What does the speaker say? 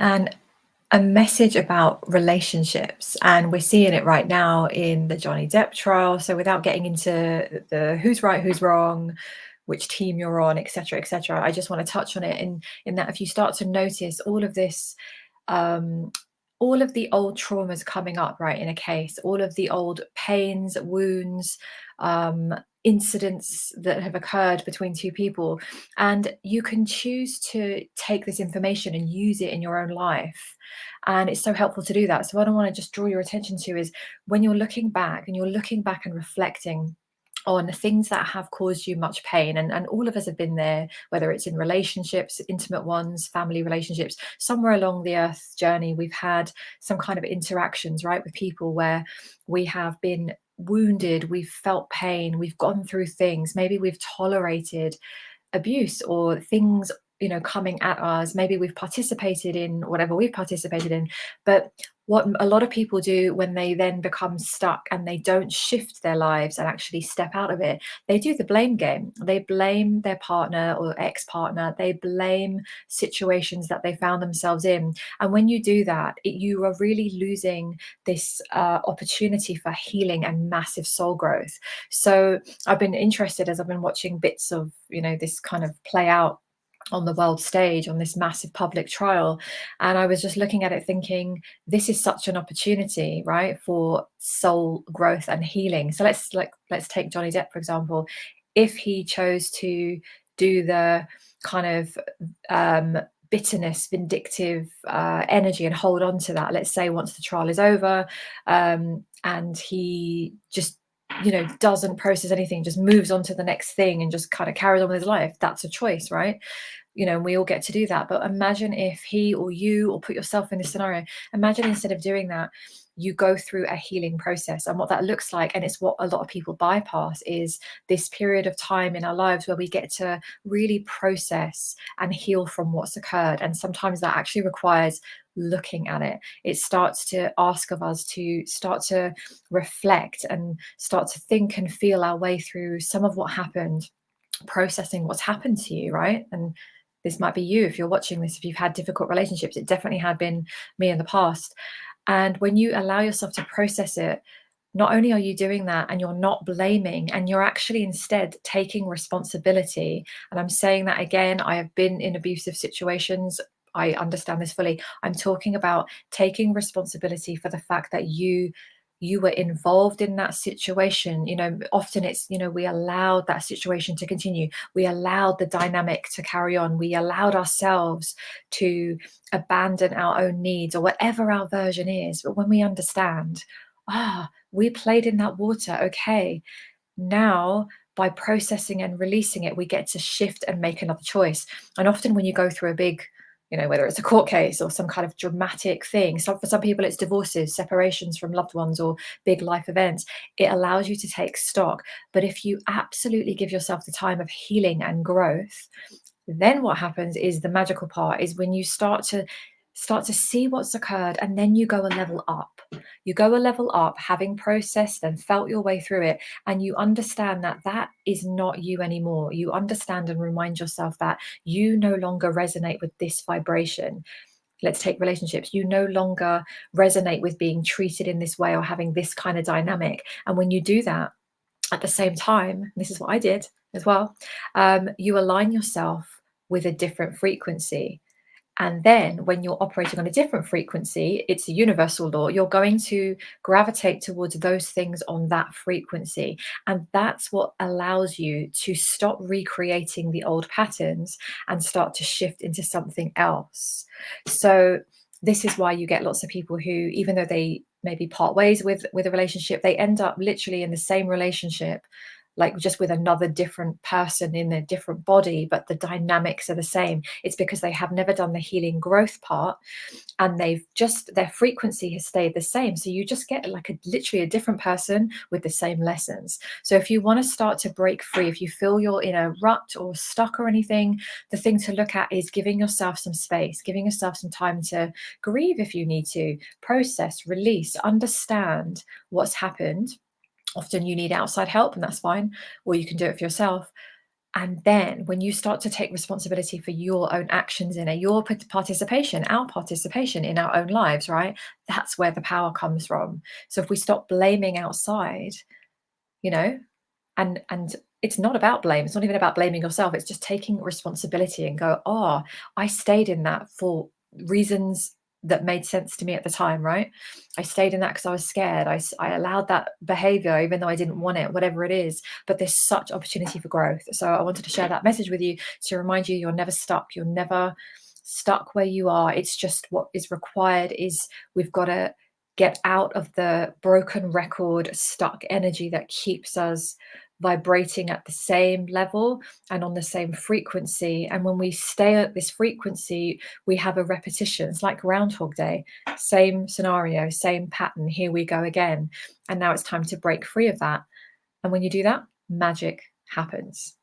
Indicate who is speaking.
Speaker 1: and a message about relationships. And we're seeing it right now in the Johnny Depp trial. So without getting into the who's right, who's wrong, which team you're on, etc., etc., I just want to touch on it in that if you start to notice um, all of the old traumas coming up, right, in a case, all of the old pains, wounds, um, incidents that have occurred between two people. And you can choose to take this information and use it in your own life. And it's so helpful to do that. So, what I want to just draw your attention to is when you're looking back and you're looking back and reflecting on the things that have caused you much pain, and all of us have been there, whether it's in relationships, intimate ones, family relationships, somewhere along the earth journey we've had some kind of interactions, right, with people where we have been wounded, we've felt pain, we've gone through things, maybe we've tolerated abuse or things, coming at us. Maybe we've participated in whatever we've participated in. But what a lot of people do when they then become stuck and they don't shift their lives and actually step out of it, they do the blame game. They blame their partner or ex-partner. They blame situations that they found themselves in. And when you do that, you are really losing this opportunity for healing and massive soul growth. So I've been interested as I've been watching bits of, this kind of play out on the world stage on this massive public trial. And I was just looking at it thinking, this is such an opportunity, right, for soul growth and healing. So let's take Johnny Depp, for example. If he chose to do the kind of bitterness, vindictive energy and hold on to that, let's say once the trial is over, and he just doesn't process anything, just moves on to the next thing and just kind of carries on with his life. That's a choice, right? We all get to do that. But imagine if he or you, or put yourself in this scenario, imagine instead of doing that, you go through a healing process. And what that looks like, and it's what a lot of people bypass, is this period of time in our lives where we get to really process and heal from what's occurred. And sometimes that actually requires looking at it. It starts to ask of us to start to reflect and start to think and feel our way through some of what happened, processing what's happened to you, right? And this might be you if you're watching this, if you've had difficult relationships. It definitely had been me in the past. And when you allow yourself to process it, not only are you doing that and you're not blaming, and you're actually instead taking responsibility. And I'm saying that again, I have been in abusive situations. I understand this fully. I'm talking about taking responsibility for the fact that you were involved in that situation. Often it's, we allowed that situation to continue. We allowed the dynamic to carry on. We allowed ourselves to abandon our own needs or whatever our version is. But when we understand, we played in that water. Okay, now by processing and releasing it, we get to shift and make another choice. And often when you go through a big, whether it's a court case or some kind of dramatic thing, for some people it's divorces, separations from loved ones, or big life events, it allows you to take stock. But if you absolutely give yourself the time of healing and growth, then what happens is the magical part is when you start to see what's occurred, and then you go a level up. You go a level up, having processed and felt your way through it, and you understand that that is not you anymore. You understand and remind yourself that you no longer resonate with this vibration. Let's take relationships. You no longer resonate with being treated in this way or having this kind of dynamic. And when you do that, at the same time, this is what I did as well, you align yourself with a different frequency. And then when you're operating on a different frequency, it's a universal law, you're going to gravitate towards those things on that frequency. And that's what allows you to stop recreating the old patterns and start to shift into something else. So this is why you get lots of people who, even though they maybe part ways with a relationship, they end up literally in the same relationship, like just with another different person in a different body, but the dynamics are the same. It's because they have never done the healing growth part, and their frequency has stayed the same. So you just get like literally a different person with the same lessons. So if you want to start to break free, if you feel you're in a rut or stuck or anything, the thing to look at is giving yourself some space, giving yourself some time to grieve if you need to, process, release, understand what's happened. Often you need outside help, and that's fine, or you can do it for yourself. And then when you start to take responsibility for your own actions in it, your participation, our participation in our own lives, right? That's where the power comes from. So if we stop blaming outside, you know, and it's not about blame. It's not even about blaming yourself. It's just taking responsibility and go, oh, I stayed in that for reasons that made sense to me at the time, right? I stayed in that because I was scared. I allowed that behavior, even though I didn't want it, whatever it is. But there's such opportunity for growth. So I wanted to share that message with you to remind you you're never stuck. You're never stuck where you are. It's just what is required is we've got to get out of the broken record, stuck energy that keeps us vibrating at the same level and on the same frequency. And when we stay at this frequency, we have a repetition. It's like Groundhog Day, same scenario, same pattern. Here we go again. And now it's time to break free of that. And when you do that, magic happens.